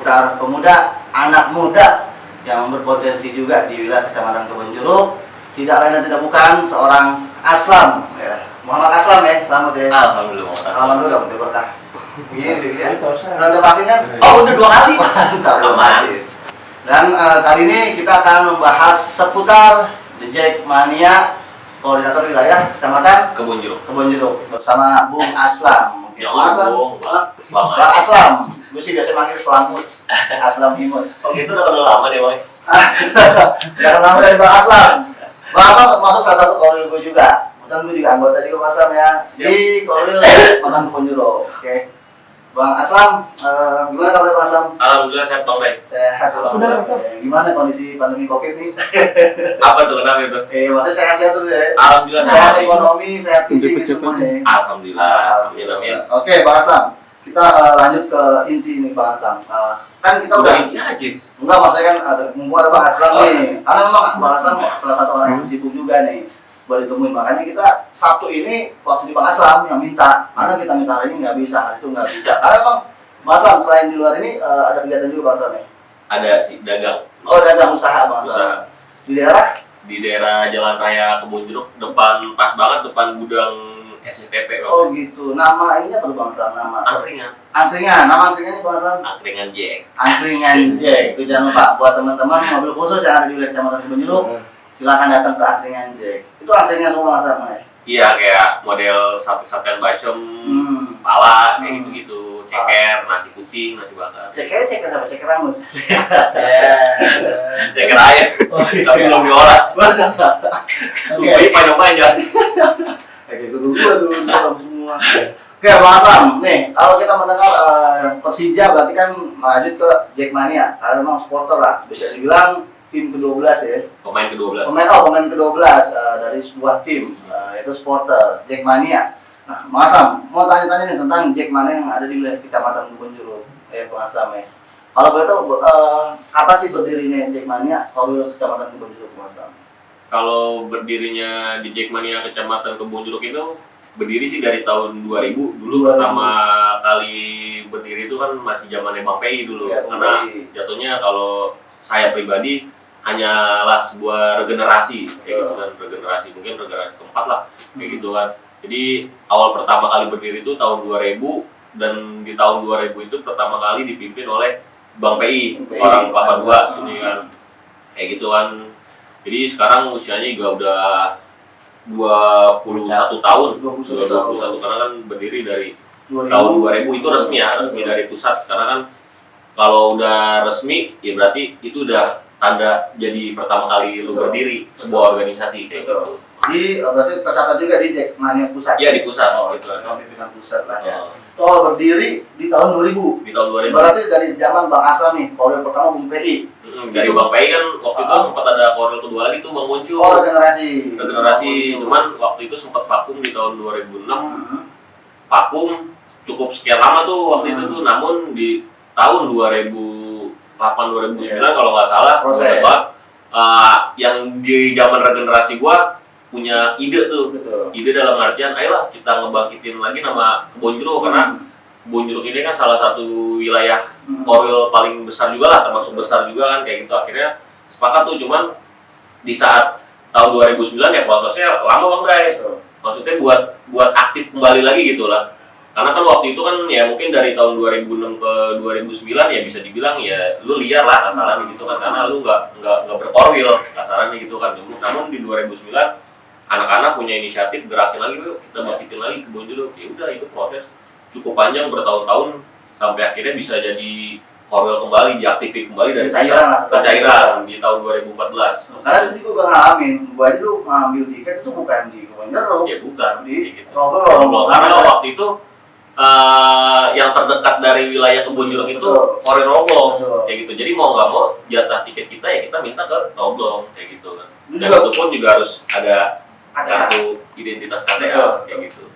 seputar pemuda, anak muda yang berpotensi juga di wilayah Kecamatan Kebonjeruk. Tidak lain dan tidak bukan seorang Aslam, ya. Muhammad Aslam ya, selamat ya. Alhamdulillah. Alhamdulillah dong, berkah. Begini, ya. Udah vaksinnya? Oh, udah 2 kali. Mantap, aman. Dan kali ini kita akan membahas seputar The Jackmania, koordinator wilayah Kecamatan Kebonjeruk bersama Bung Aslam. Ya, Bung Aslam. Selamat. Bang Aslam, gue sih biasa manggil Selamut, Aslam Himus. Oh gitu udah kenal lama deh, Bang. Gak nama dari Bang Aslam. Bang Aslam masuk salah satu koril gue juga. Dan gue juga anggota di Bang Aslam ya. Di koril Makan Kebonjeruk. Oke. Bang Aslam, gimana kabar Bang Aslam? Alhamdulillah sehat, Bang. Sehat. Gimana kondisi pandemi Covid nih? Apa tuh, kenapa itu? Maksudnya sehat-sehat terus ya? Alhamdulillah Sehat ekonomi, sehat fisik semuanya. Alhamdulillah. Amin. Oke, Bang Aslam. Kita lanjut ke inti ini Bang Aslam. Kan kita udah inti aja. Enggak, maksudnya kan mumpung ada Bang Aslam nih. Karena memang Bang Aslam salah satu orang yang sibuk juga nih. Boleh ditemuin, makanya kita Sabtu ini waktu di Bang Aslam yang minta. Karena kita minta hari ini nggak bisa, hari itu nggak bisa. Karena Bang Aslam selain di luar ini ada kegiatan juga Bang Aslam ya? Ada sih, dagang. Oh, dagang usaha Bang Aslam. Usaha. Di daerah? Di daerah Jalan Raya Kebonjeruk, depan pas banget depan gudang SCTP. Oh gitu. Nama ininya apa Bang Aslam? Nama? Angkringan. Nama angkringannya Bang Aslam? Angkringan Jack. Angkringan Jack. Itu jangan lupa buat teman-teman mobil khusus yang ada di wilayah Kecamatan Kebonjeruk. Silakan datang ke Angkringan Jack. Itu angkringan semua sama ya? Iya, kayak model sate-satean bacem, pala, kayak gitu-gitu, ceker, nasi kucing, nasi bakar. Ceker sama ceker ramus. Ceker ayam, tapi belum diolah. Oke, panjang-panjang. Kayak gitu gua tuh semua. Oke, Bang Aslam, nih kalau kita mendengar Persija berarti kan lanjut ke Jackmania, karena memang supporter lah, bisa dibilang tim ke-12 ya. Pemain ke-12 dari sebuah tim, yaitu supporter Jackmania. Nah, Bang Aslam, mau tanya-tanya nih tentang Jackmania yang ada di wilayah Kecamatan Kebonjeruk. Bang Aslam ya. Kalau boleh tahu apa sih berdirinya Jackmania kalau Kecamatan Kebonjeruk, Bang Aslam? Kalau berdirinya di Jackmania Kecamatan Kebonjeruk itu berdiri sih dari tahun 2000. Dulu pertama kali berdiri itu kan masih zamannya Bang Pei dulu. Ya, karena jatuhnya kalau saya pribadi hanyalah sebuah regenerasi kayak gitu kan, mungkin regenerasi keempat lah kayak gitu kan. Jadi awal pertama kali berdiri itu tahun 2000, dan di tahun 2000 itu pertama kali dipimpin oleh Bang PI, orang Kelapa II sini kan kayak gitu kan. Jadi sekarang usianya juga udah 21 tahun, 21 karena kan berdiri dari tahun 2000 itu resmi dari pusat. Karena kan kalau udah resmi ya berarti itu udah tanda jadi pertama kali lu berdiri sebuah organisasi kayak gitu. Jadi berarti tercatat juga di Jackmania pusat. Iya, di pusat. Gitu kan, pimpinan pusat lah ya. Kalau berdiri di tahun 2000. Di tahun 2000. Berarti dari zaman Bang Aslam nih, koril pertama Bung PI. Dari Bang PI kan waktu itu sempat ada koril kedua lagi tuh Bang Muncul. Oh, regenerasi. Cuman waktu itu sempat vakum di tahun 2006. Vakum cukup sekian lama tuh waktu itu tuh, namun di tahun 2008-2009 kalau nggak salah, yang di zaman regenerasi gua punya ide tuh. Ide dalam artian, ayolah kita ngebangkitin lagi nama Kebonjeruk, karena Kebonjeruk ini kan salah satu wilayah koril paling besar juga lah, termasuk besar juga kan kayak gitu. Akhirnya sepakat tuh, cuman di saat tahun 2009 ya prosesnya lama Bang Bray. Maksudnya buat aktif kembali lagi gitu lah. Karena kan waktu itu kan ya mungkin dari tahun 2006 ke 2009 ya bisa dibilang ya lu liar lah kasarannya gitu kan, karena lu nggak berkorwil kasarannya gitu kan. Namun di 2009 anak-anak punya inisiatif gerakin lagi, yuk kita bangkitin lagi Kebonjeruk. Ya udah, itu proses cukup panjang bertahun-tahun sampai akhirnya bisa jadi korwil kembali, diaktifin kembali dari pencairan di tahun 2014. Karena itu gue ngalamin, gue itu ngambil tiket itu bukan di Kebonjeruk. Ya bukan, di gitu. Roblong. Karena waktu itu yang terdekat dari wilayah Kebonjeruk itu koril Roblong kayak gitu. Jadi mau nggak mau jatah tiket kita ya kita minta ke Roblong kayak gitu kan. Dan itu pun juga harus ada kartu identitas KTA kayak gitu.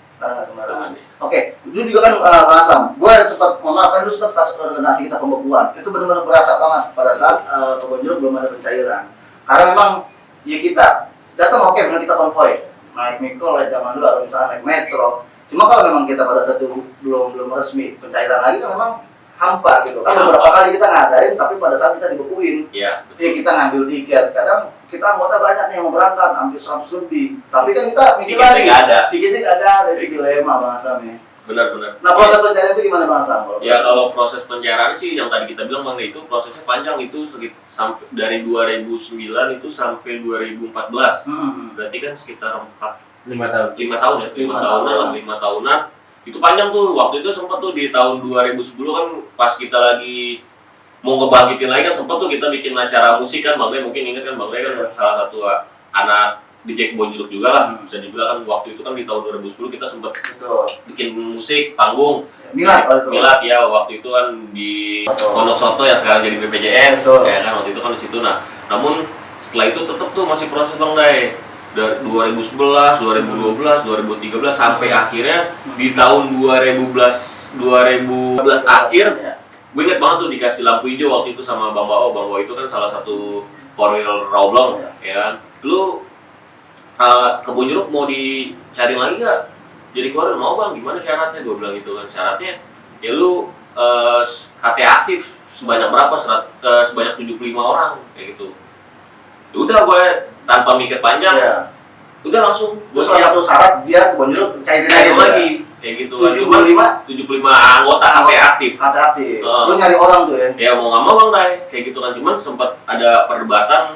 Oke, itu juga kan Bang Aslam, gue sempat kan dulu sempat pas organisasi kita pembekuan, itu benar-benar berasa banget pada saat Kebonjeruk belum ada pencairan. Karena memang ya kita datang memang kita konvoy, naik mikro lah zaman dulu atau misalnya naik metro. Cuma kalau memang kita pada saat itu belum resmi pencairan lagi kan memang hampa gitu kan. Ya, Beberapa kali kita ngadain tapi pada saat kita dibekuin. Iya. Iya, kita ngambil tiket. Kadang kita anggota banyak nih yang mau berangkat, hampir 100 lebih. Tapi kan kita mikir Tiketnya lagi. nggak ada. Tiketnya nggak ada, itu dilema Bang Aslam ya. Benar-benar. Nah, proses pencarian itu gimana Bang Aslam? Ya kalau proses pencairan sih yang tadi kita bilang Bang, itu prosesnya panjang, itu sampai dari 2009 itu sampai 2014. Berarti kan sekitar 5 tahun. 5 tahun ya, 5 tahunan. Itu panjang tuh. Waktu itu sempat tuh di tahun 2010 kan pas kita lagi mau ngebangkitin lagi kan sempat tuh kita bikin acara musik kan. Bang Le mungkin ingat kan, Bang Le kan salah satu anak DJ Kebon Jeruk juga lah. Bisa dibilang kan waktu itu kan di tahun 2010 kita sempat bikin musik panggung. Milad ya, waktu itu kan di Pondok Soto yang sekarang jadi BPJS. Ya kan waktu itu kan di situ. Nah, namun setelah itu tetap tuh masih proses Bang Le. Dari 2011, 2012, 2013 sampai akhirnya di tahun 2012 akhir, gue inget banget tuh dikasih lampu hijau waktu itu sama Bang Bao. Bang Bao itu kan salah satu korwil Rawblong, ya kan. Lu Kebon Jeruk mau dicari lagi gak? Jadi korwil, mau Bang, gimana syaratnya? Gue bilang gitu kan, syaratnya ya lu KT aktif sebanyak berapa? Sebanyak 75 orang, kayak gitu. Udah gue tanpa mikir panjang, udah langsung. Terus salah satu syarat biar Kebon Jeruk cairin lagi, kayak gitu kan. 75 anggota KT aktif. KT aktif. Lu nyari orang tuh ya? Ya mau nggak mau Bang Dai, kayak gitu kan. Cuman sempat ada perdebatan,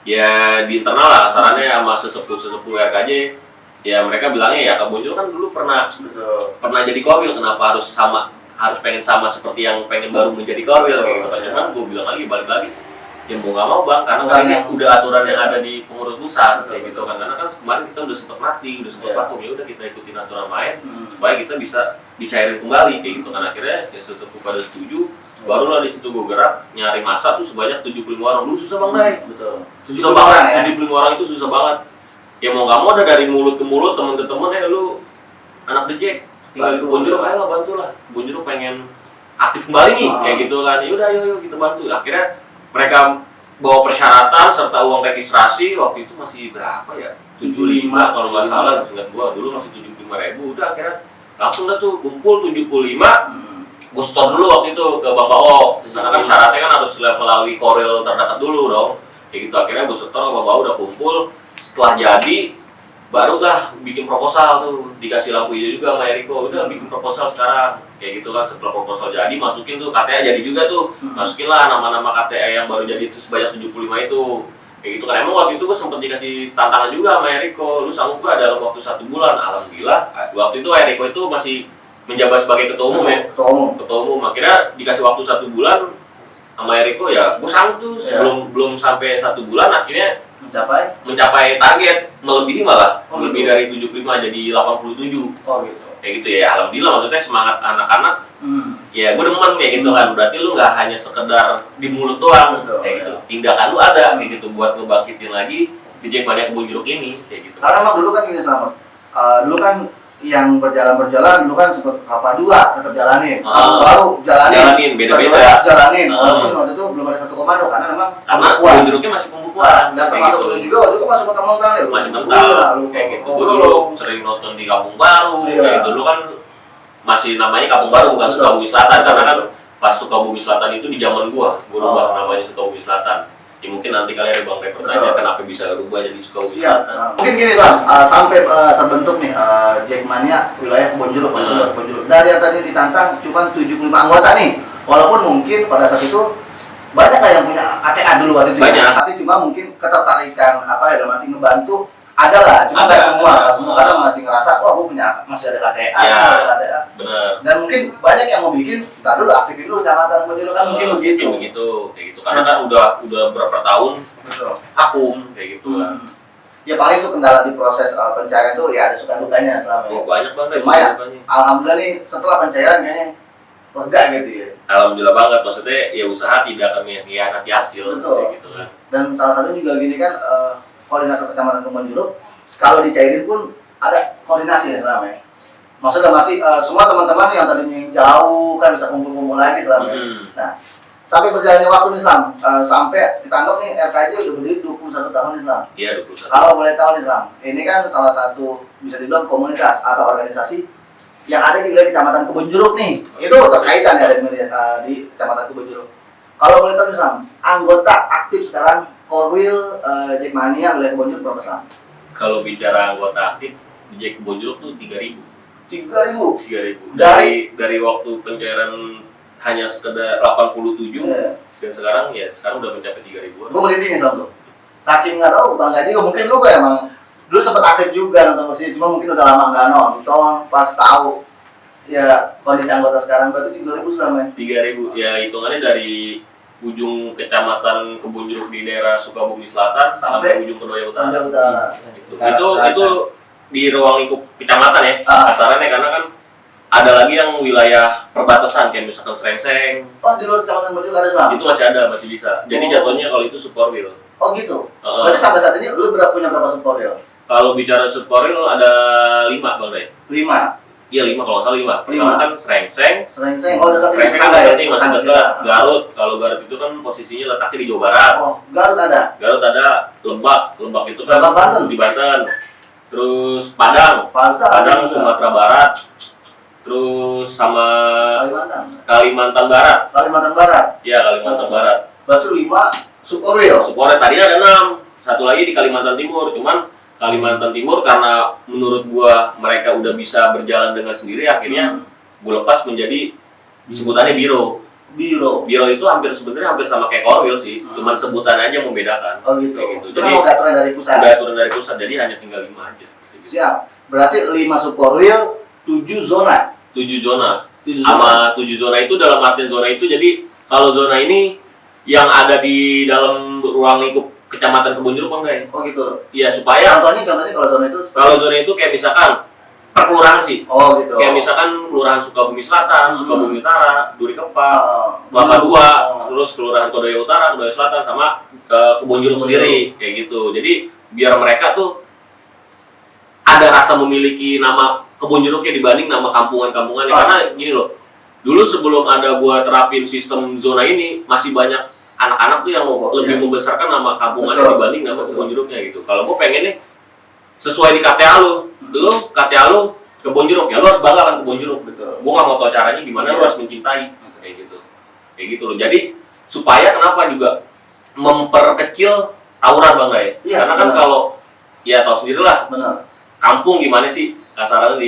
ya di internal lah, sarannya sama sesepuh RKJ. Ya mereka bilangnya ya Kebon Jeruk kan dulu pernah jadi korwil, kenapa harus pengen sama seperti yang pengen baru menjadi korwil kayak gitu kan. Cuman gue bilang lagi, balik lagi, ya mau nggak mau Bang, karena kan ini udah aturan yang ada di pengurus pusat kayak gitu kan. Karena kan kemarin kita udah sempat mati, udah sempat vakum, ya udah kita ikutin aturan main supaya kita bisa dicairin kembali kayak gitu kan. Akhirnya ya sesepuh pada setuju, barulah di situ gue gerak nyari masa tuh sebanyak 75 orang. Dulu susah Bang Dai. Susah banget ya? 75 orang itu susah banget. Ya mau nggak mau ada dari mulut ke mulut, temen ke temen, ya lu anak DJ tinggal di Kebon Jeruk, ayo bantu lah. Kebon Jeruk pengen aktif kembali nih kayak gitu kan. Ya udah ayo kita bantu. Akhirnya mereka bawa persyaratan serta uang registrasi. Waktu itu masih berapa ya? 75 kalau nggak salah, ingat gua dulu masih 75.000. Udah akhirnya langsung dah tuh kumpul 75. Gua store dulu waktu itu ke Bang Bao, karena kan syaratnya kan harus melalui koril terdekat dulu dong. Kayak gitu akhirnya gua store ke Bang Bao, udah kumpul. Setelah jadi barulah bikin proposal tuh, dikasih lampu hijau juga sama Eriko. Udah bikin proposal sekarang kayak gitu kan. Setelah proposal jadi, masukin tuh KTA jadi juga tuh. Masukin lah nama-nama KTA yang baru jadi itu sebanyak 75 itu kayak gitu kan. Emang waktu itu gue sempet dikasih tantangan juga sama Eriko, lu sanggup gak dalam waktu 1 bulan? Alhamdulillah waktu itu Eriko itu masih menjabat sebagai ketua umum ya. Ketua umum akhirnya dikasih waktu 1 bulan sama Eriko, ya gue sanggup tuh. Belum sampai 1 bulan akhirnya mencapai target, melebihi malah, lebih dari 75 jadi 87. Kayak gitu ya, alhamdulillah. Maksudnya semangat anak-anak, ya gue demen kayak gitu kan. Berarti lu nggak hanya sekedar di mulut doang, kayak gitu. Tindakan lu ada kayak gitu buat ngebangkitin lagi DJ Mania Kebon Jeruk ini, kayak gitu. Karena emang dulu kan ini Selamat, dulu kan yang berjalan dulu kan sempat apa 2 tetap jalanin, baru jalanin beda-beda walaupun waktu itu belum ada satu komando karena memang Kebon Jeruknya masih pembukuan. Dan termasuk itu juga waktu itu masih mental ya, masih mental kayak gitu. Gue dulu sering nonton di Kampung Baru kayak dulu kan masih namanya Kampung Baru bukan Sukabumi Selatan, karena kan pas Sukabumi Selatan itu di zaman gua rubah namanya Sukabumi Selatan. Ya mungkin nanti kalian ada Bang Ray bertanya kenapa bisa rubah jadi Sukabumi Selatan. Mungkin gini Sam, sampai terbentuk nih Jackmania wilayah Kebon Jeruk. Dari yang tadi ditantang cuma 75 anggota nih, walaupun mungkin pada saat itu banyak lah yang punya KTA dulu waktu itu. Banyak. Tapi cuma mungkin ketertarikan apa ya dalam arti ngebantu ada lah, cuma nggak semua kadang masih ngerasa wah gue masih ada KTA, ada KTA. Benar. Dan mungkin banyak yang mau bikin, ntar dulu aktifin dulu kecamatan Kebon Jeruk kan mungkin begitu. Kayak gitu. Karena kan udah berapa tahun vakum kayak gitu kan. Ya paling itu kendala di proses pencarian tuh ya ada suka dukanya selama ini. Banyak banget. Cuma ya, alhamdulillah nih setelah pencairan kayaknya lega gitu ya. Alhamdulillah banget, maksudnya ya usaha tidak akan mengkhianati hasil. Kayak gitu kan. Dan salah satunya juga gini kan, koordinator kecamatan Kebon Jeruk kalau dicairin pun ada koordinasi ya selama ini. Maksudnya mati semua teman-teman yang tadinya jauh kan bisa kumpul-kumpul lagi selama ini. Nah, sampai berjalannya waktu nih Islam, sampai kita anggap nih RKJ udah berdiri 21 tahun Islam. Iya, 21. Kalau boleh tahu nih Islam, ini kan salah satu bisa dibilang komunitas atau organisasi yang ada di wilayah Kecamatan Kebonjeruk nih. Itu terkaitan ya di Kecamatan Kebonjeruk. Kalau boleh tahu Sam, anggota aktif sekarang Korwil Jackmania wilayah Kebonjeruk berapa Sam? Kalau bicara anggota aktif di Jack Kebonjeruk tuh 3.000. 3.000. 3.000. Dari waktu pencairan hanya sekedar 87 dan sekarang udah mencapai 3.000-an. Gue merinding ya Sam tuh. Saking nggak tahu bangga juga, mungkin lu emang dulu sempat aktif juga nonton musik, cuma mungkin udah lama nggak nonton, pas tahu ya kondisi anggota sekarang berarti 3.000 sudah 3.000 ya, hitungannya dari ujung Kecamatan Kebonjeruk di daerah Sukabumi Selatan sampai ujung Kedoya Utara. Itu di ruang lingkup kecamatan ya, kasarannya, karena kan ada lagi yang wilayah perbatasan kayak misalkan Srengseng. Oh, di luar Kecamatan Kebonjeruk ada Sam? Itu masih bisa. Jadi jatuhnya kalau itu Superwheel. Oh gitu. Berarti sampai saat ini lu punya berapa Superwheel? Kalau bicara Superwheel ada 5 Bang Day. 5? Iya 5 kalau nggak salah 5. Pertama kan Srengseng. Oh dekat Srengseng kan berarti masih dekat. Garut. Kalau Garut itu kan posisinya letaknya di Jawa Barat. Oh, Garut ada? Garut ada. Lebak itu kan Banten. Di Banten. Terus Padang Sumatera Barat. Terus sama Kalimantan Barat. Iya Kalimantan Barat. Berarti 5 Superwheel. Tadi ada 6. Satu lagi di Kalimantan Timur. Cuman Kalimantan Timur karena menurut gua mereka udah bisa berjalan dengan sendiri, akhirnya gua lepas menjadi sebutannya Biro itu sebenarnya hampir sama kayak Korwil sih, cuman sebutan aja membedakan. Oh gitu. Kayak gitu. Jadi udah aturan dari pusat. Jadi hanya tinggal 5 aja. Siap. Berarti 5 Superwheel, 7 zona. 7 zona. Sama 7 zona itu dalam artian zona itu, jadi kalau zona ini yang ada di dalam ruang lingkup Kecamatan Kebonjeruk Bang. Oh gitu. Iya, supaya contohnya kalau zona itu kayak misalkan per kelurahan sih. Oh gitu. Kayak misalkan kelurahan Sukabumi Selatan, Sukabumi Utara, Duri Kepa, Kelapa Dua, terus kelurahan Kedoya Utara, Kedoya Selatan, sama Kebonjeruk sendiri kayak gitu. Jadi biar mereka tuh ada rasa memiliki nama Kebonjeruknya dibanding nama kampungan-kampungannya. Karena gini loh, dulu sebelum ada gua terapin sistem zona ini, masih banyak anak-anak tuh yang lebih membesarkan nama kampungannya dibanding nama Kebonjeruknya gitu. Kalau gue pengen nih sesuai di KTA lu KTA lu Kebonjeruk, ya lu harus bangga kan Kebonjeruk. Gue nggak mau tahu caranya gimana, lu harus mencintai kayak gitu loh. Jadi supaya kenapa juga memperkecil tawuran Bang Day. Karena kan kalau ya tahu sendirilah, kampung gimana sih kasarannya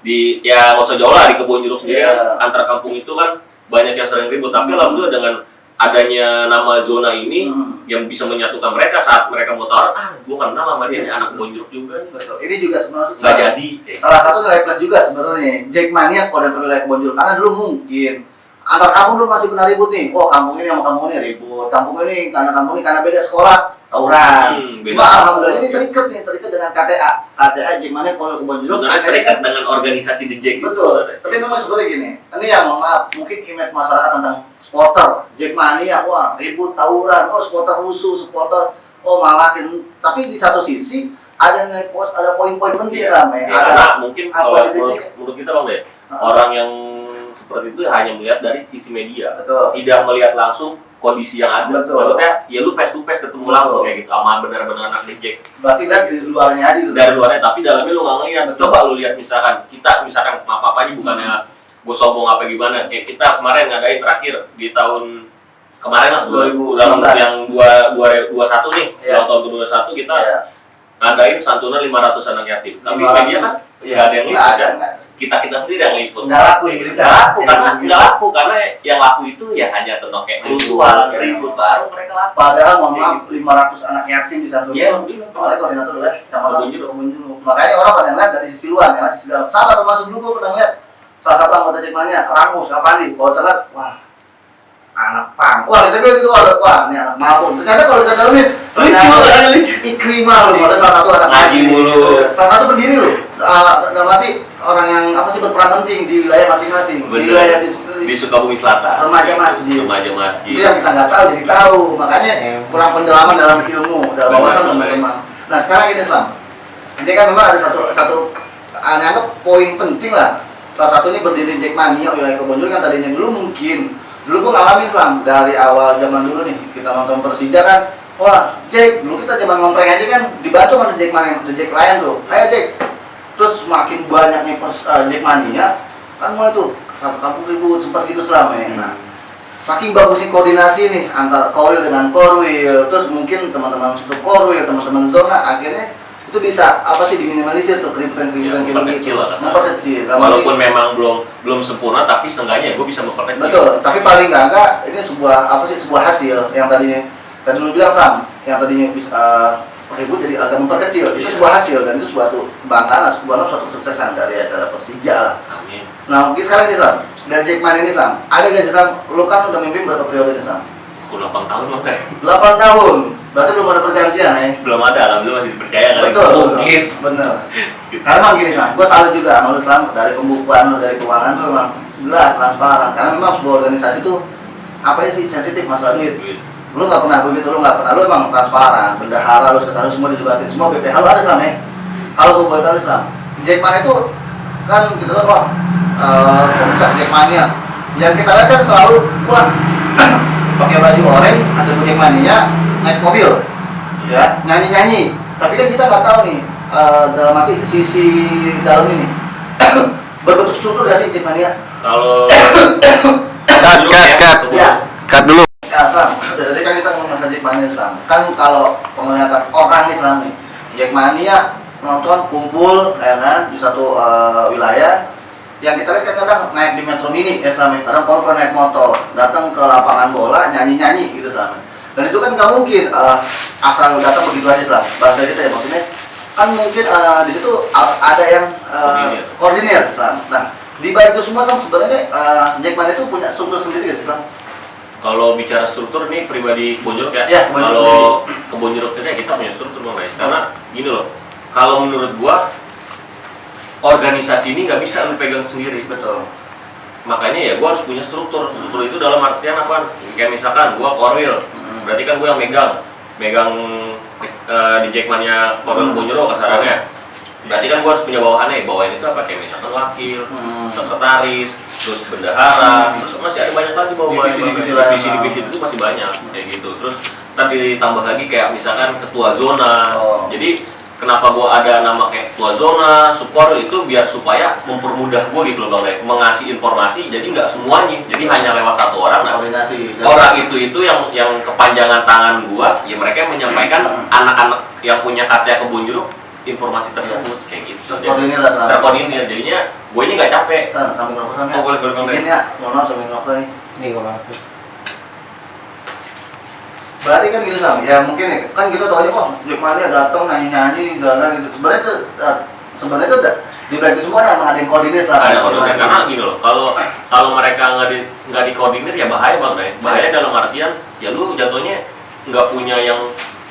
di ya nggak usah jauh lah, di Kebonjeruk sendiri antar kampung itu kan banyak yang sering ribut, tapi alhamdulillah dengan adanya nama zona ini yang bisa menyatukan mereka saat mereka mau taruh, gue kenal sama dia, anak Kebonjeruk juga nih. Betul. Ini juga sebenarnya nggak jadi. Salah satu nilai plus juga sebenarnya Jackmania kode wilayah Kebonjeruk, karena dulu mungkin antar kampung dulu masih pernah ribut nih. Oh, kampung ini sama kampung ini ribut, kampung ini karena beda sekolah tawuran. Alhamdulillah ini terikat dengan KTA Jackmania kode Kebonjeruk. Terikat dengan organisasi The Jack. Betul. Tapi memang seperti gini. Ini yang maaf mungkin image masyarakat tentang supporter Jackmania, wah ribut tawuran, oh supporter rusuh, supporter malakin. Tapi di satu sisi ada poin-poin penting ramai. Karena mungkin kalau menurut kita Bang ya, orang yang seperti itu hanya melihat dari sisi media, tidak melihat langsung kondisi yang ada. Maksudnya ya lu face to face ketemu langsung kayak gitu sama benar-benar anak The Jack. Berarti dari luarnya aja. Dari luarnya, tapi dalamnya lu nggak ngelihat. Coba lu lihat misalkan apa aja bukannya gue sombong apa gimana, kayak kita kemarin ngadain terakhir di tahun kemarin lah 2019 yang 2021 nih, tahun ke-21 kita ngadain santunan 500 anak yatim. Tapi media kan nggak ada yang liput kan, kita sendiri yang liput. Nggak laku karena yang laku itu ya hanya tentang kayak kerusuhan, ribut, baru mereka laku. Padahal mohon maaf 500 anak yatim di santunan. Iya, makanya koordinator udah Kebonjeruk. Makanya orang pada ngeliat dari sisi luar, karena sisi dalam. Sama termasuk dulu pernah ngeliat salah satu anggota Jackmania, Rangus, Kapandi, kalau terlihat, wah, anak pang. Wah, itu wah, ini anak mabuk. Ternyata kalau kita dalamin, lucu. Ikrimah loh, ada salah satu anak ngaji mulu. Salah satu pendiri loh. Dalam arti orang yang berperan penting di wilayah masing-masing. Di wilayah di Sukabumi Selatan. Remaja masjid. Itu yang kita nggak tahu, jadi tahu. Makanya kurang pendalaman dalam ilmu, dalam wawasan teman-teman. Nah sekarang ini Islam. Ini kan memang ada satu anggap poin penting lah. Salah satunya berdiri Jackmania wilayah Kebonjeruk kan tadinya dulu gua ngalamin Islam dari awal zaman dulu nih kita nonton Persija kan, wah Jack dulu kita zaman ngompreng aja kan dibantu sama The Jack lain tuh, ayo Jack terus makin banyak nih Jackmania, kan mulai tuh satu kampung ribut sempat gitu selama ya. Nah, saking bagusnya koordinasi nih antara korwil dengan korwil, terus mungkin teman-teman untuk korwil, teman-teman zona, akhirnya itu bisa apa sih diminimalisir tuh keributan-keributan kayak gitu. Memperkecil. Walaupun memang belum sempurna, tapi seenggaknya gue bisa memperkecil. Betul, tapi paling nggak ini sebuah hasil yang tadi lu bilang Sam, yang tadinya bisa ribut jadi agak memperkecil. Itu sebuah hasil dan itu suatu kebanggaan, suatu kesuksesan dari acara Persija lah. Amin. Nah, mungkin sekarang ini Sam, dari Jackmania ini Sam, ada gak sih Sam, lu kan udah mimpin berapa periode nih Sam? 8 tahun loh kayak. 8 tahun, berarti belum ada pergantian ya? Belum ada, alhamdulillah masih dipercaya kali. Betul, Mungkin. bener. Karena emang gini Sam, gue salut juga sama lu Sam, dari pembukuan lu, dari keuangan tuh memang jelas, transparan. Karena memang sebuah organisasi tuh, apa sih, sensitif masalah duit. Lu nggak pernah begitu, lu emang transparan, bendahara, lu sekretaris semua dijebatin, semua BPH lu ada Sam ya? Kalau gue boleh tahu Sam, Jackmania itu kan kita lihat wah komunitas Jackmania yang kita lihat kan selalu wah pakai baju oranye atau Jackmania naik mobil ya nyanyi tapi kan kita nggak tahu nih dalam arti sisi dalam ini berbentuk struktur gak sih Jackmania? Kalau cut dulu ya Sam, jadi kan kita ngomong masalah Jackmania Sam, kan kalau penglihatan orang nih Sam nih Jackmania nonton kumpul ya kan di satu wilayah yang kita lihat kadang naik di Metro Mini ya selama kadang korban naik motor datang ke lapangan bola nyanyi gitu selama dan itu kan nggak mungkin asal datang begitu aja selama bahasa kita ya maksudnya kan mungkin di situ ada yang koordinir selama. Nah di balik itu semua sebenarnya Jackmania itu punya struktur sendiri ya selama. Kalau bicara struktur nih pribadi Kebon Jeruk ya, kalau Kebon Jeruk kita punya struktur Bang guys, karena gini loh. Kalau menurut gua organisasi ini nggak bisa lu pegang sendiri. Betul. Makanya ya gua harus punya struktur. Struktur itu dalam artian apa? Kayak misalkan gua korwil, berarti kan gua yang megang di Jackmania korwil Kebon Jeruk kasarannya. Berarti kan gua harus punya bawahannya. Bawahan itu apa? Kayak misalkan wakil, sekretaris, terus bendahara, terus masih ada banyak lagi bawahan. Divisi itu masih banyak kayak gitu. Terus tadi ditambah lagi kayak misalkan ketua zona. Jadi kenapa gua ada nama kayak ketua zona, support itu biar supaya mempermudah gua gitu loh Bang, mengasih informasi. Jadi nggak semuanya, jadi hanya lewat satu orang. Nah, orang itu yang kepanjangan tangan gua, ya mereka yang menyampaikan anak-anak yang punya KTA Kebon Jeruk informasi tersebut kayak gitu. Terkoordinir, jadinya gue ini nggak capek. Sambil rokok sambil. Oh boleh Bang. Ini ya, mohon maaf sambil rokok nih. Nih kalau aku. Berarti kan gitu Sam, ya mungkin ya, kan kita tahu aja kok Jackmania datang nyanyi-nyanyi jalan gitu. Sebenarnya itu di balik itu semua emang ada yang koordinir lah. Ada koordinir karena gini loh, kalau mereka nggak dikoordinir ya bahaya Bang, bahaya dalam artian ya lu jatuhnya nggak punya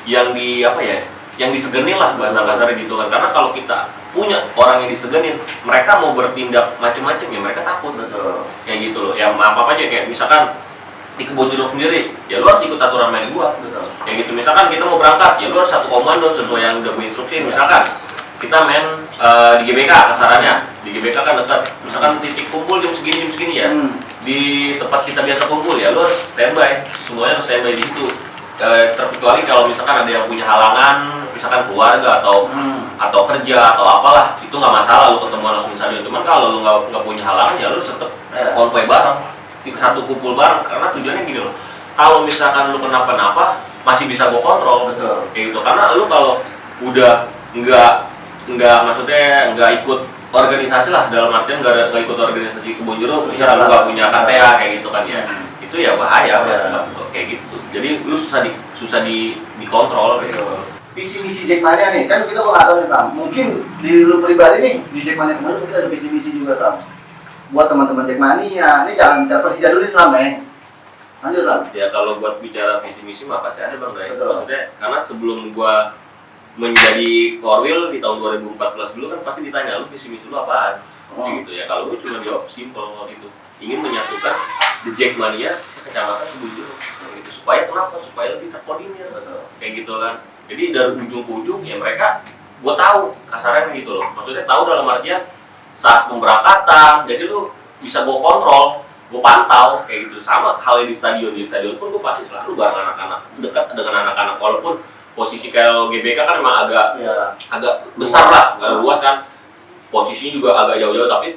yang di apa ya, yang disegenin lah bahasa kasar gitu kan. Karena kalau kita punya orang yang disegenin, mereka mau bertindak macam-macam ya mereka takut. Betul. Kayak gitu loh. Ya apa aja kayak misalkan di Kebon Jeruk sendiri, ya lu harus ikut aturan main gua. Betul. Kayak gitu. Misalkan kita mau berangkat, ya lu harus satu komando sesuai yang udah gue instruksiin. Misalkan kita main di GBK kasarannya, di GBK kan dekat. Misalkan titik kumpul jam segini ya. Di tempat kita biasa kumpul ya lu harus standby. Semuanya harus standby di situ. Terkecuali kalau misalkan ada yang punya halangan, misalkan keluarga atau kerja atau apalah, itu nggak masalah lu ketemuan langsung di stadion. Cuman kalau lu nggak punya halangan ya lu tetap konvoy bareng, satu kumpul bareng. Karena tujuannya gini loh, kalau misalkan lu kenapa-napa masih bisa gua kontrol. Betul. Kayak gitu. Karena lu kalau udah nggak maksudnya nggak ikut organisasi lah, dalam artian nggak ikut organisasi Kebon Jeruk, misalkan lu nggak punya KTA kayak gitu kan ya, itu ya bahaya kayak gitu. Jadi lu susah dikontrol gitu. Visi misi Jackmania nih, kan kita nggak tahu nih Sam. Mungkin di lu pribadi nih di Jackmania kemarin mungkin ada visi misi juga Sam. Buat teman-teman Jackmania, ini jangan bicara Persija dulu nih Sam ya. Lanjut Sam. Ya kalau buat bicara visi misi mah pasti ada Bang Dai. Maksudnya karena sebelum gua menjadi korwil di tahun 2014 dulu kan pasti ditanya lu visi misi lu apaan? Gitu ya. Kalau gua cuma jawab simpel waktu itu, ingin menyatukan The Jackmania sekecamatan Kebon Jeruk gitu. Supaya kenapa? Supaya lebih terkoordinir kayak gitu kan. Jadi dari ujung ke ujung ya mereka gue tahu kasarnya gitu loh. Maksudnya tahu dalam artian saat pemberangkatan, jadi lu bisa gue kontrol, gue pantau kayak gitu. Sama halnya di stadion pun gue pasti selalu bareng anak-anak, dekat dengan anak-anak. Walaupun posisi kalau GBK kan emang agak besar lah, agak luas kan. posisinya juga agak jauh-jauh, tapi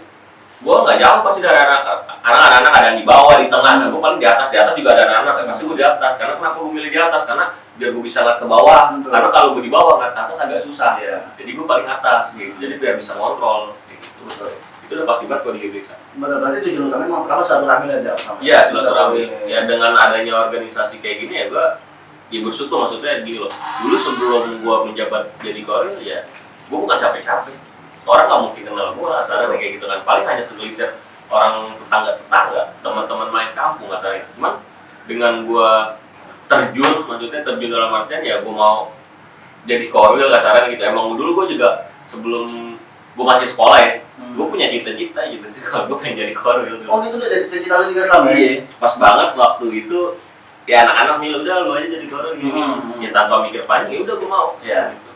gue nggak jauh pasti dari anak-anak, karena anak-anak ada yang di bawah, di tengah, dan gue paling di atas juga ada anak-anak, ya pasti gue di atas. Karena kenapa gue milih di atas? Karena biar gue bisa ngeliat ke bawah. Betul. Karena kalau gue di bawah ngeliat ke atas agak susah. Iya. Jadi gue paling atas gitu. Jadi biar bisa ngontrol gitu. Betul. Itu udah pasti banget gue di GBK. Benar, berarti tujuan utama memang pertama silaturahmi aja. Iya, silaturahmi. Ya dengan adanya organisasi kayak gini ya gue bersyukur, maksudnya gini loh. Dulu sebelum gue menjabat jadi koril ya gue bukan siapa-siapa. Orang nggak mungkin kenal gue, asalnya kayak gitu kan. Paling hanya segelintir orang tetangga, teman-teman main kampung asalnya. Cuman dengan gue terjun dalam artian ya gue mau jadi koril asalnya gitu. Emang dulu gue juga sebelum gue masih sekolah ya, gue punya cita-cita gitu sih kalau gue pengen jadi koril dulu. Oh gitu udah jadi cita-cita lu juga selama ya? Iya, pas banget waktu itu ya anak-anak nih udah lu aja jadi koril gini. Ya tanpa mikir panjang ya udah gue mau. Iya. Gitu.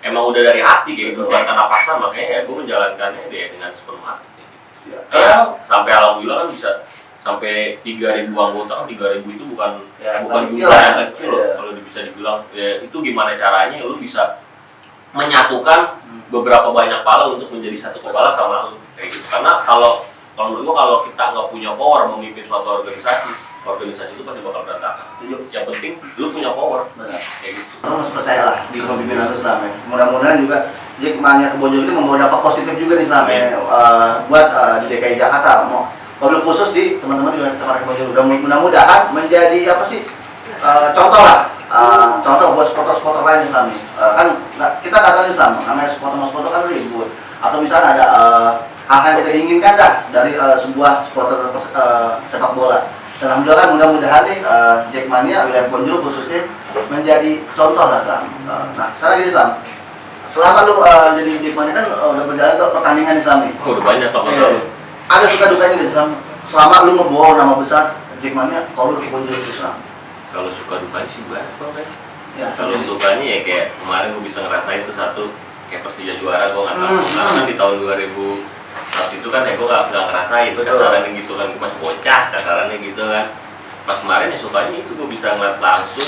Emang udah dari hati kayak gitu, bukan karena paksa, makanya ya gue menjalankannya dia dengan sepenuh hati kayak gitu. Ya, sampai alhamdulillah kan bisa sampai 3.000 anggota, 3.000 itu bukan jumlah yang kecil loh. Kalau bisa dibilang ya itu gimana caranya lu bisa menyatukan beberapa banyak kepala untuk menjadi satu kepala sama lu kayak gitu. Karena kalau menurut gua kalau kita nggak punya power memimpin suatu organisasi itu pasti bakal berantakan. Yang penting lu punya power. Benar. Kayak gitu. Lu masih percaya lah di kepemimpinan lu selama ini. Mudah-mudahan juga Jackmania Kebonjeruk ini membawa dampak positif juga nih selama ini buat di DKI Jakarta. Wabil khusus di teman-teman di Kecamatan Kebonjeruk. Mudah-mudahan menjadi apa sih contoh lah. Contoh buat supporter-supporter lain Islam nih. Kan kita katakan Islam, namanya supporter kan ribut. Atau misalnya ada hal-hal yang tidak diinginkan dah dari sebuah supporter sepak bola. Dan alhamdulillah kan mudah-mudahan nih Jackmania wilayah Kebonjeruk khususnya menjadi contoh lah Islam. Nah sekarang gini Islam, selama lu jadi Jackmania kan udah berjalan ke pertandingan Islam nih. Udah banyak apa Ada suka dukanya di Islam. Selama lu ngebawa nama besar Jackmania, kalau lu ke Kebonjeruk Islam. Kalau suka dukanya sih banyak banget. Ya, kalau sukanya ya kayak kemarin gue bisa ngerasain itu satu kayak Persija juara gue nggak tahu karena kan di tahun 2000 saat itu kan ya gue nggak ngerasain kasarannya gitu kan, gue masih bocah kasarannya gitu kan. Pas kemarin ya sukanya itu gue bisa ngeliat langsung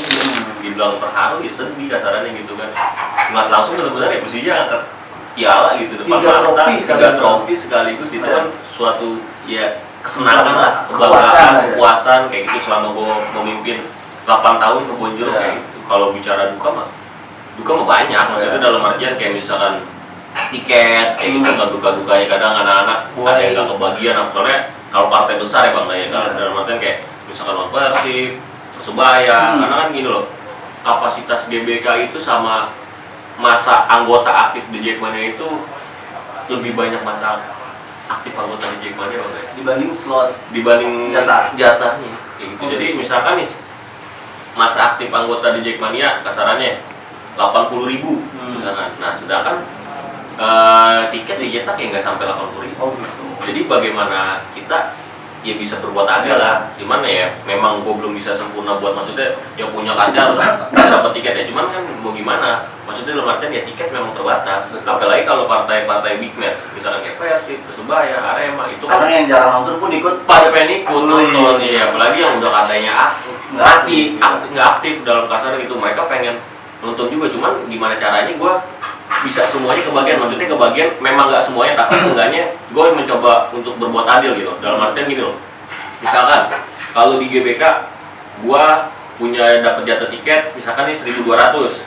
dibilang terharu ya sedih kasarannya gitu kan. Ngeliat langsung benar-benar ya Persija angkat piala gitu depan mata, 3 trofi sekaligus itu kan suatu ya kesenangan lah, kebanggaan, kepuasan kayak gitu selama gue memimpin 8 tahun ke Kebonjeruk kayak gitu. Kalau bicara duka mah banyak, maksudnya dalam artian kayak misalkan tiket kayak gitu kan, duka-dukanya kadang anak-anak ada yang nggak kebagian, soalnya kalau partai besar ya bang ya, kalau dalam artian kayak misalkan lawan Persib, Persebaya, karena kan gini loh, kapasitas GBK itu sama masa anggota aktif di Jackmania itu lebih banyak masa aktif anggota di Jackmania bang ya, dibanding jatahnya kayak gitu. Jadi misalkan nih masa aktif anggota di Jackmania kasarannya 80.000 misalkan. Nah sedangkan tiket dicetak ya nggak sampai 80.000. Jadi bagaimana kita ya bisa berbuat adil lah, gimana ya, memang gue belum bisa sempurna buat maksudnya yang punya kaca harus dapat tiket ya, cuman kan mau gimana, maksudnya dalam artian ya tiket memang terbatas, apalagi kalau partai-partai big match misalkan kayak Persib, Persebaya, Arema itu kan yang jarang nonton pun ikut, pada pengen ikut nonton ya, apalagi yang udah katanya nggak aktif dalam kasar gitu, mereka pengen nonton juga, cuman gimana caranya gue bisa semuanya kebagian, maksudnya kebagian memang nggak semuanya, tapi seenggaknya gue mencoba untuk berbuat adil gitu, dalam artian gini loh, misalkan kalau di GBK gue punya dapat jatah tiket misalkan nih 1.200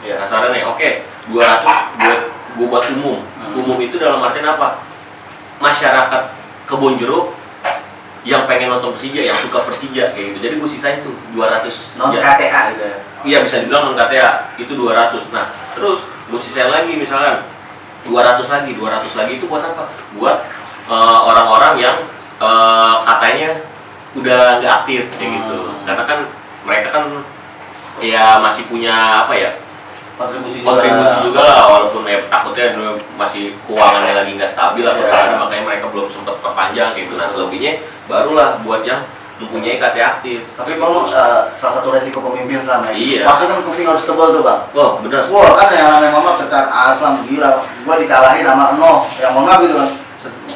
ya kasarannya, oke 200 gue buat umum itu dalam artian apa, masyarakat Kebonjeruk yang pengen nonton Persija, yang suka Persija kayak gitu, jadi gue sisain tuh 200 non KTA gitu ya. Iya bisa dibilang non KTA itu 200. Nah terus gue sisain lagi misalkan 200 lagi itu buat apa? Buat orang-orang yang katanya udah nggak aktif kayak gitu. Karena kan mereka kan ya masih punya apa ya, kontribusi juga lah, walaupun ya takutnya masih keuangannya lagi nggak stabil atau makanya mereka belum sempat perpanjang gitu. Nah selebihnya barulah buat yang mempunyai KT aktif. Tapi memang salah satu resiko pemimpin selama ini. Iya. Maksudnya kan kuping harus tebal tuh bang. Oh benar. Wah kan yang namanya mama secara aslam gila. Gua dikalahin sama yang mau gitu kan.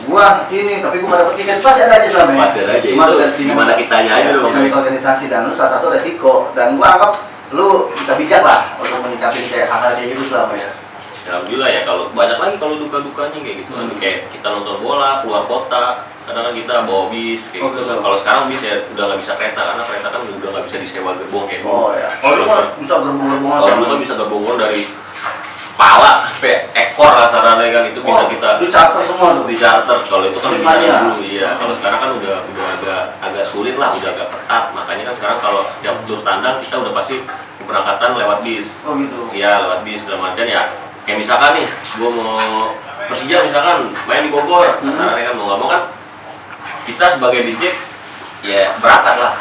Gua ini tapi gua gak dapet tiket, pasti ada aja selama ini. Pasti ada aja. Itu gimana kitanya aja loh. Organisasi dan lu salah satu resiko, dan gua anggap lu bisa bijak lah untuk menyikapi kayak hal-hal kayak gitu selama ya. Alhamdulillah ya, kalau banyak lagi kalau duka-dukanya kayak gitu kan. Kayak kita nonton bola keluar kota, kadang kan kita bawa bis kayak gitu kan. Kalau sekarang bis ya udah nggak bisa kereta, karena kereta kan udah nggak bisa disewa gerbong kayak dulu. Oh ya. Oh itu kan bisa gerbong-gerbongan. Kalau dulu kan bisa gerbong dari kepala sampai ekor kasarannya kan, itu bisa kita di charter semua tuh. di charter. Kalau itu kan lebih Jackmania. dari dulu iya. Kalau sekarang kan udah agak sulit lah, udah agak ketat. Makanya kan sekarang kalau setiap tur tandang kita udah pasti keberangkatan lewat bis. Oh gitu. Iya, lewat bis dalam artian ya. Kayak misalkan nih, gua mau Persija misalkan main di Bogor, kasarannya kan mau nggak mau kan kita sebagai DJ ya berangkat lah.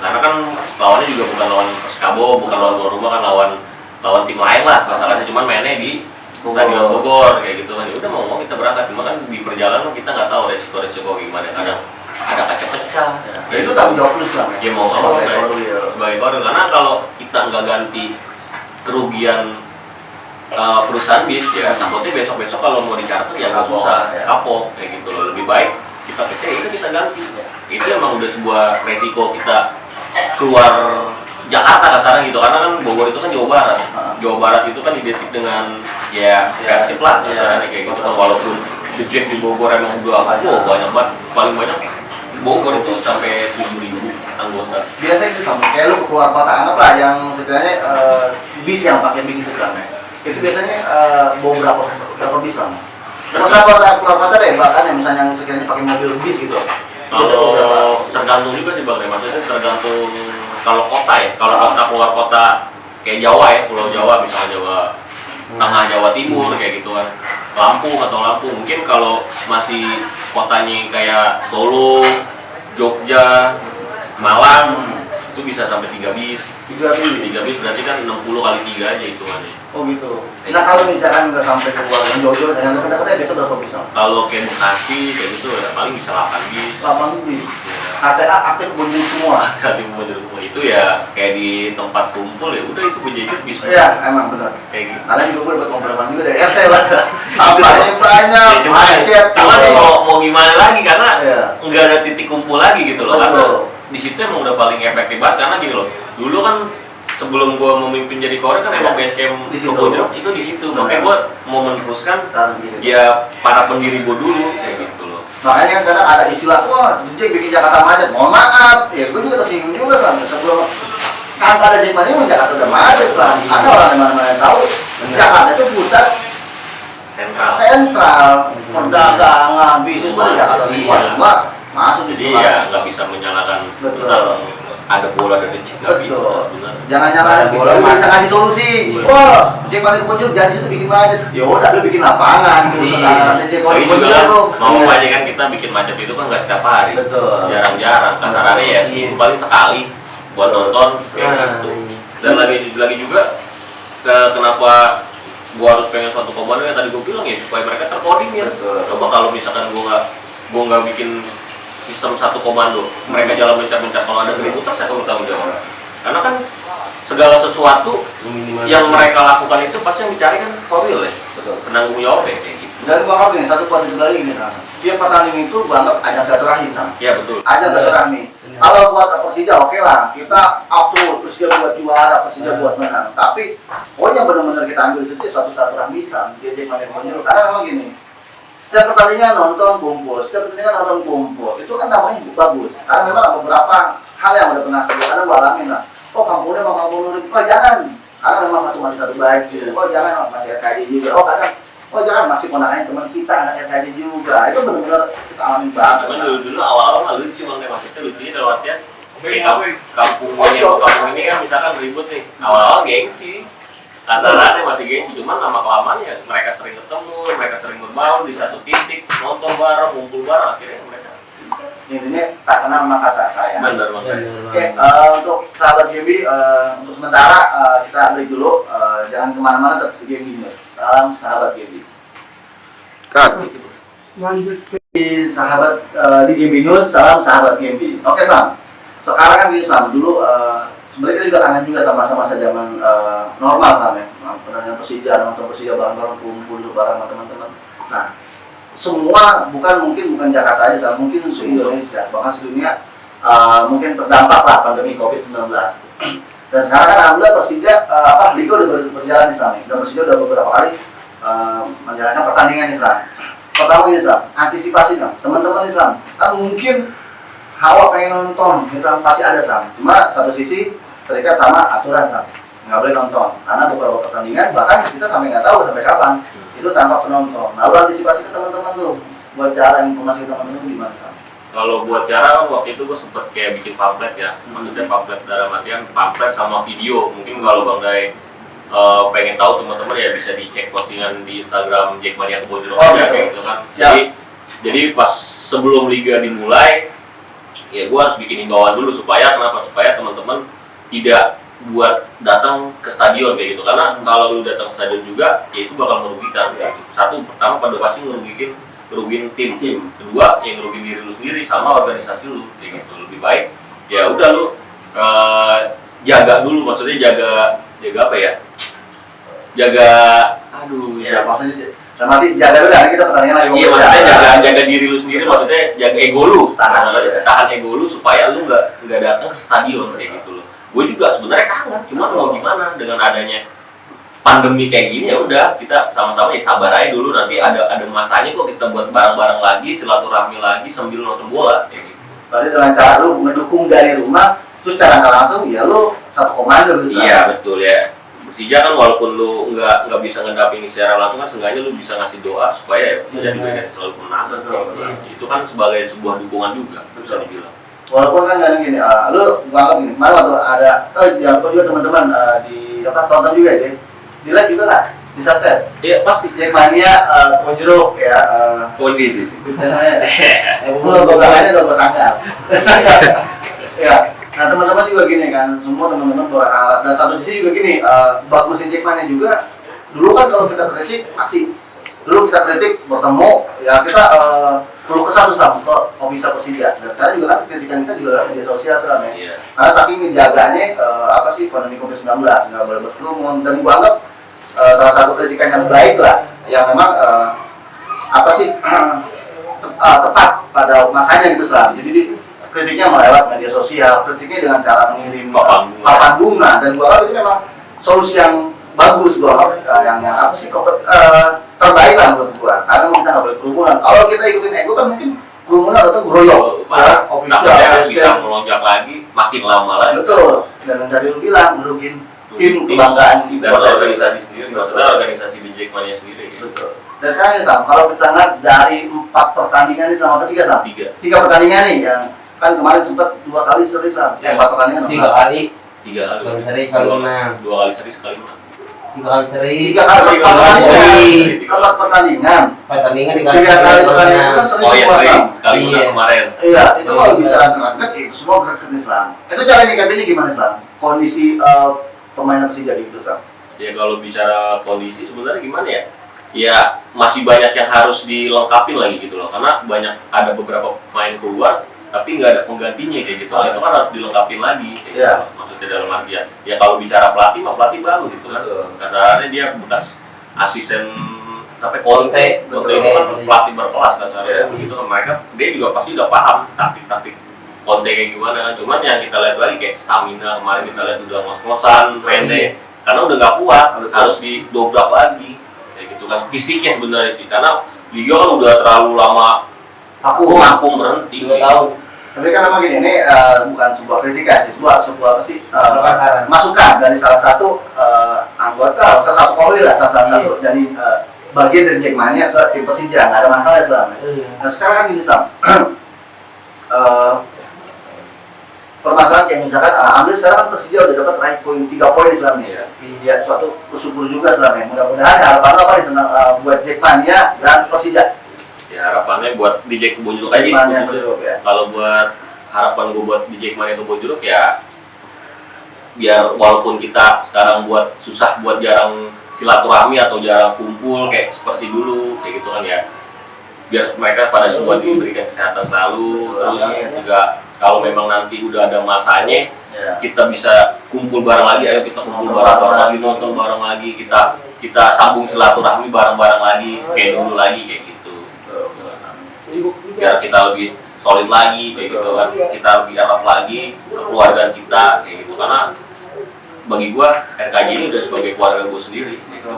Karena kan lawannya juga bukan lawan Persikabo, bukan lawan tuan rumah, kan lawan tim lain lah. Masalahnya cuman mainnya di Stadion Bogor kayak gitu kan. Ya udah mau kita berangkat, cuma kan di perjalanan kita nggak tahu resiko gimana. Kadang ada kaca pecah. Ya itu tanggung jawab lu sekarang. Ya mau nggak mau sebagai koordinator, karena kalau kita nggak ganti kerugian perusahaan bis ya takutnya besok kalau mau di charter ya nggak susah kapok kayak gitu loh. Lebih baik kita pecah itu kita ganti. Itu emang udah sebuah resiko kita keluar Jakarta kasarnya gitu, karena kan Bogor itu kan Jawa Barat. Jawa Barat itu kan identik dengan ya Persib lah kasarnya kayak gitu kan. Walaupun The Jack di Bogor emang udah banyak banget, paling banyak Bogor itu sampai 7.000 anggota. Biasanya itu sama kayak lu keluar kota, anggaplah yang sebenarnya bis yang pakai bis itu sekarang. Itu biasanya bawa berapa bis lah? Terus saya keluar kota deh, bahkan yang misalnya yang sekiranya pakai mobil bis gitu. Kalau tergantung juga sih Bang, maksudnya tergantung kalau kota ya. Kalau kota keluar kota kayak Jawa ya, Pulau Jawa misalnya Jawa Tengah, Jawa Timur kayak gitu kan. Lampung atau Lampung, mungkin kalau masih kotanya kayak Solo, Jogja, Malang itu bisa sampai 3 bis. 3 bis berarti kan 60 kali 3 aja hitungannya. Oh gitu. Nah kalau misalkan nggak sampai ke luar yang jauh-jauh, yang dekat-dekat biasa berapa bis? Kalau kayak Bekasi kayak gitu ya paling bisa 8 bis. 8 bis. ATA aktif bunyi semua. Hati semua itu ya kayak di tempat kumpul ya udah itu berjejer bis. Iya emang benar. Kayak gitu. Karena juga gue dapat komplimen juga dari RT lah. Sampahnya banyak, macet. Cuma mau gimana lagi karena Iya. nggak ada titik kumpul lagi gitu loh. Betul. Karena di situ emang udah paling efektif banget, karena gini loh. Dulu kan sebelum gua memimpin jadi korea kan emang base camp di situ. Kebonjeruk itu di situ. Makanya gua mau meneruskan Taruh di situ. ya para pendiri gua dulu kayak gitu loh. Makanya kan kadang ada istilah, wah Jack bikin Jakarta macet. Mohon maaf, ya gue juga tersinggung juga kan. Sebelum kan ada Jack Mania, Jakarta udah macet lah. Ada orang yang mana-mana yang tahu, Jakarta itu pusat sentral perdagangan, bisnis pada Jakarta semua. Cuma masuk di situ. Iya, nggak bisa menyalahkan tentang ada bola dan cek, nggak bisa sebenarnya. Jangan nyalahin, kita bisa ngasih solusi. Wah, Jack Mania Kebonjeruk jangan di situ bikin macet. Ya udah, lu bikin lapangan. Jack Mania Kebonjeruk. Mau aja kan kita bikin macet itu kan nggak setiap hari. Betul. Jarang-jarang. Kasarannya ya seminggu paling sekali buat nonton kayak gitu. Dan lagi juga kenapa gua harus pengen suatu komando yang tadi gua bilang ya supaya mereka terkoordinir. Coba kalau misalkan gua nggak bikin sistem satu komando, mereka jalan mencar-mencar, kalau ada keributan saya akan bertanggung jawab. Karena kan segala sesuatu yang mereka lakukan itu pasti yang dicari kan koril ya, penanggung jawab ya kayak gitu. Dan gua ngomong nih, satu positif lagi nih, tiap pertandingan itu gua anggap ajang silaturahmi kan. Iya betul. Ajang silaturahmi. Kalau buat Persija oke lah, kita up to Persija buat juara, Persija buat menang. Tapi pokoknya benar-benar kita ambil itu suatu silaturahmi bisa. Jadi Mania Kebonjeruk. Karena memang gini, setiap pertandingan nonton kumpul, itu kan namanya bagus. Karena memang beberapa hal yang udah pernah kadang gua alamin lah. Oh kampungnya mau kampung Nurul, oh jangan. Karena memang masih satu baik gitu. Oh jangan masih RKJ juga. Oh kadang, oh jangan masih ponakannya teman kita anak RKJ juga. Itu benar-benar kita alami banget. Cuman dulu awal-awal nggak lucu, cuma kayak maksudnya lucunya dalam artian kampung ini kan misalkan ribut nih. Awal-awal gengsi. Kasarannya masih gengsi, cuman lama kelamaan ya mereka sering ketemu, mereka sering berbaur di satu titik, nonton bareng, ngumpul bareng, akhirnya mereka intinya tak kenal maka tak sayang. benar banget. Oke, untuk sahabat Gembi, untuk sementara kita break dulu, jangan kemana-mana, tetap di Gembi News. Salam sahabat Gembi. Cut. Lanjut ke Di sahabat di Gembi News, salam sahabat Gembi. Oke Sam, sekarang kan gini Sam, dulu sebenarnya kita juga kangen juga sama masa zaman normal Sam ya, pertandingan Persija, nonton Persija bareng-bareng, kumpul bareng sama teman-teman. Nah, semua bukan Jakarta aja, Sam, mungkin se-Indonesia, bahkan sedunia mungkin terdampak lah pandemi COVID-19. Dan sekarang kan alhamdulillah Persija liga udah berjalan nih Sam. Dan Persija udah beberapa kali menjalankan pertandingan Islam. Pertama ini Islam, antisipasi kan, teman-teman Islam kan mungkin hawa pengen nonton, Islam pasti ada Islam. Cuma satu sisi terikat sama aturan Islam, nggak boleh nonton karena beberapa pertandingan bahkan kita sampai nggak tahu sampai kapan itu tanpa penonton. Lalu antisipasi ke teman-teman tuh, buat cara informasi ke teman-teman itu gimana Islam? Kalau buat cara waktu itu gue sempet kayak bikin pamflet ya, maksudnya pamflet dalam artian pamflet sama video. Mungkin kalau Bang Day pengen tahu teman-teman ya bisa dicek postingan di Instagram Jackmania Kebonjeruk aja kayak gitu kan. Jadi pas sebelum liga dimulai ya gue harus bikin imbauan dulu supaya supaya teman-teman tidak buat datang ke stadion kayak gitu, karena kalau lu datang ke stadion juga ya itu bakal merugikan kayak gitu. Satu, pertama pada pasti ngerugiin tim. Kedua, yang ngerugiin diri lu sendiri sama organisasi lu kayak gitu. Lebih baik ya udah lu jaga dulu, maksudnya jaga apa ya? Maksudnya nanti jaga dulu kan kita pertandingan lagi. Iya, maksudnya jaga diri lu sendiri, maksudnya jaga ego lu, tahan ego lu supaya lu nggak datang ke stadion kayak gitu loh. Gue juga sebenarnya kangen, cuma mau gimana dengan adanya pandemi kayak gini ya udah kita sama-sama ya sabar aja dulu, nanti ada masanya kok kita buat bareng-bareng lagi, silaturahmi lagi sambil nonton bola kayak gitu. Berarti dengan cara lu mendukung dari rumah, terus cara nggak langsung ya lu satu komando gitu. Iya betul ya. Persija kan walaupun lu nggak bisa ngedampingi secara langsung kan seenggaknya lu bisa ngasih doa supaya ya Persija juga selalu menang. Itu kan sebagai sebuah dukungan juga bisa dibilang. Walaupun kan kadang gini, lu anggap gini, kemarin waktu ada, jangan lupa juga teman-teman di tonton juga ya, di like juga lah, di subscribe. Iya pasti. Jackmania Kebonjeruk ya. Kondi. Gue belakangnya udah gue sangkal. Ya. Nah teman-teman juga gini kan, semua teman-teman berharap, dan satu sisi juga gini, bagusnya Jackmania juga. Dulu kan kalau kita kritik aksi, dulu kita kritik bertemu, ya kita perlu kesatu sama ke Komisa Persija. Dan sekarang juga kan kritikan kita juga ada media sosial selama ya. Karena saking menjaganya pandemi COVID-19 nggak boleh berkerumun, dan gua anggap salah satu kritikan yang baik lah, yang memang tepat pada masanya gitu Islam. Jadi kritiknya melewat media sosial, kritiknya dengan cara mengirim papan bunga, dan gua anggap itu memang solusi yang bagus gua anggap, terbaik lah menurut gua, karena kita nggak boleh kerumunan. Kalau kita ikutin ego kan mungkin kerumunan atau groyok, takutnya bisa melonjak lagi, makin lama lagi. Betul. Dan yang tadi lu bilang merugiin tim kebanggaan dan organisasi sendiri, maksudnya organisasi di Jackmania sendiri. Betul. Dan sekarang nih Sam, kalau kita lihat dari 4 pertandingan ini sama ketiga Sam? 3 pertandingan nih yang kan kemarin sempat 2 kali seri Sam, 4 pertandingan 3 kali. 3 kali seri kali menang. 2 kali seri sekali menang. 3 kali seri. 3 kali pertandingan. Pertandingan 3 kali pertandingan kan seri semua Sam. Sekali menang kemarin. Iya, itu kalau bicara greget ya semua greget Islam. Itu cara nyikapinnya gimana Islam? Kondisi pemain Persija gitu Islam. Ya kalau bicara kondisi sebenarnya gimana ya? Ya masih banyak yang harus dilengkapi lagi gitu loh, karena ada beberapa pemain keluar tapi nggak ada penggantinya kayak gitu. Itu kan harus dilengkapi lagi kayak gitu. Maksudnya dalam artian ya kalau bicara pelatih baru gitu kan. Kasarannya dia bekas asisten sampai Conte itu kan pelatih berkelas kasarnya begitu kan. Mereka dia juga pasti udah paham taktik Conte kayak gimana. Cuman yang kita lihat lagi kayak stamina kemarin kita lihat udah ngos-ngosan pendek karena udah nggak kuat, harus didobrak lagi kayak gitu kan. Fisiknya sebenarnya sih, karena liga kan udah terlalu lama vakum berhenti 2 tahun. Tapi kan memang gini, ini bukan sebuah kritikan sih, sebuah masukan dari salah satu anggota, salah satu Polri lah, salah satu jadi bagian dari Jackmania ke tim Persija, nggak ada masalah Islam. Nah sekarang kan gini Islam, permasalahan kayak misalkan ambil sekarang kan Persija udah dapat raih 3 poin Islam ya. Ya suatu bersyukur juga Islam ya. Mudah-mudahan harapan apa nih tentang buat Jackmania dan Persija. Ya harapannya buat di Jack Kebonjeruk aja. Ya. Kalau buat harapan gue buat di Jackmania Kebonjeruk ya biar walaupun kita sekarang susah buat jarang silaturahmi atau jarang kumpul kayak seperti dulu kayak gitu kan ya. Biar mereka pada semua diberikan kesehatan selalu, terus juga kalau memang nanti udah ada masanya kita bisa kumpul bareng lagi, ayo kita kumpul bareng lagi, nonton bareng lagi, kita sambung silaturahmi bareng-bareng lagi kayak dulu lagi kayak gitu. Biar kita lebih solid lagi kayak gitu kan, kita lebih erat lagi kekeluargaan kita kayak gitu, karena bagi gua RKJ ini udah sebagai keluarga gua sendiri gitu.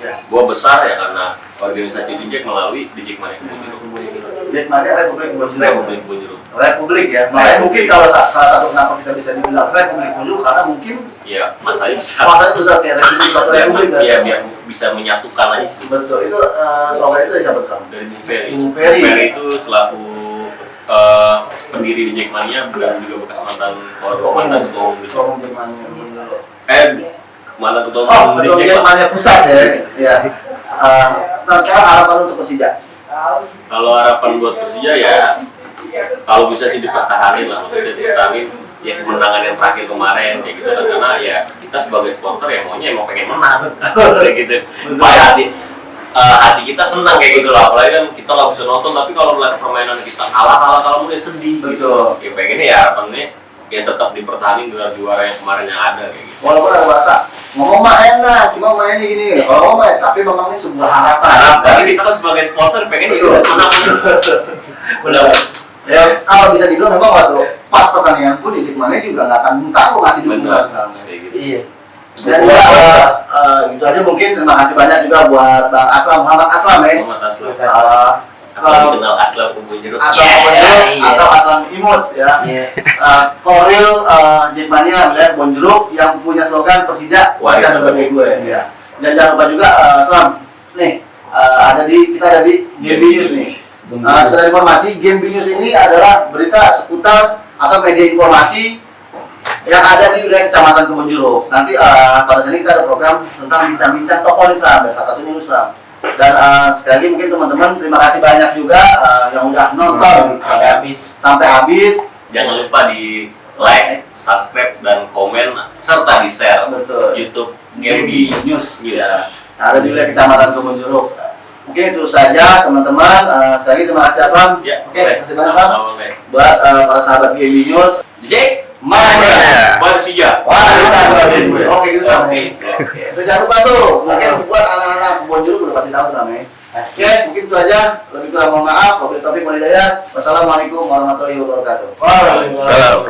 Ya. Gua besar ya karena organisasi di Jack melalui di Jackmania Kebun Jeruk. Jackmania Republik Kebun Jeruk. Republik Kebun Jeruk. Republik ya. Makanya mungkin kalau salah satu kenapa kita bisa dibilang Republik Kebun Jeruk karena mungkin Iya, masanya besar. masanya besar kayak Republik satu Republik. Iya, biar bisa menyatukan aja. Betul. Itu slogan itu dari siapa tuh? Dari Bung Ferry. Bung Ferry. Bung Ferry itu selaku pendiri di Jackmania dan juga bekas mantan ketua umum di Ngomong Jackmania Kebun Jeruk. mantan ketua Oh, umum di ketua Jack. Jackmania pusat ya. Ya. Nah sekarang harapan untuk Persija. Kalau harapan buat Persija ya kalau bisa sih dipertahanin lah, maksudnya dipertahanin ya kemenangan yang terakhir kemarin kayak gitu kan, karena ya kita sebagai supporter ya maunya emang pengen menang kayak gitu. Supaya hati kita senang kayak gitu lah, apalagi kan kita nggak bisa nonton tapi kalau melihat permainan kita kalah mulai sedih gitu. Ya pengennya ya harapannya ya tetap dipertahanin gelar juara yang kemarin yang ada kayak gitu. Walaupun ada bahasa ngomong mah enak, cuma mainnya gini. Kalau main, tapi memang ini sebuah harapan. Tapi kita kan sebagai supporter pengen ya menang. Benar. Ya, kalau bisa dibilang memang waktu pas pertandingan pun di Jackmania juga nggak akan tahu ngasih dukungan sekarang. Kayak gitu. Iya. Dan juga gitu aja mungkin terima kasih banyak juga buat Bang Aslam Muhammad Aslam ya. Muhammad Aslam. Kalau Kenal Aslam Kebun Jeruk. Aslam Iya, Kebun Jeruk iya. atau Aslam Imut ya. Iya. Koril Jackmania wilayah Kebun Jeruk yang punya slogan Persija warisan bagi gue ya. Dan jangan lupa juga Aslam nih kita ada di Game News nih. Sekedar informasi, Game News ini adalah berita seputar atau media informasi yang ada di wilayah Kecamatan Kebun Jeruk. Nanti pada saat ini kita ada program tentang bincang-bincang tokoh Islam dan salah satunya Islam. Dan sekali lagi mungkin teman-teman terima kasih banyak juga yang udah nonton sampai habis. Jangan lupa di like, subscribe dan komen serta di share Betul. YouTube Game News News. ya. Ada di wilayah Kecamatan Kebun Jeruk. Mungkin itu saja teman-teman. Sekali lagi terima kasih Aslam. Ya, Oke, terima kasih banyak Aslam. Sama-sama. Buat para sahabat Game News. Jack Mania. Persija. Wah, bisa gue. Oke, gitu sama. Oke. Terus jangan lupa tuh, mungkin buat anak-anak Kebun Jeruk udah pasti tahu selama ini. Oke, mungkin itu aja. Lebih kurang mohon maaf. Wabillahi taufiq wal hidayah. Wassalamualaikum warahmatullahi wabarakatuh. Salam.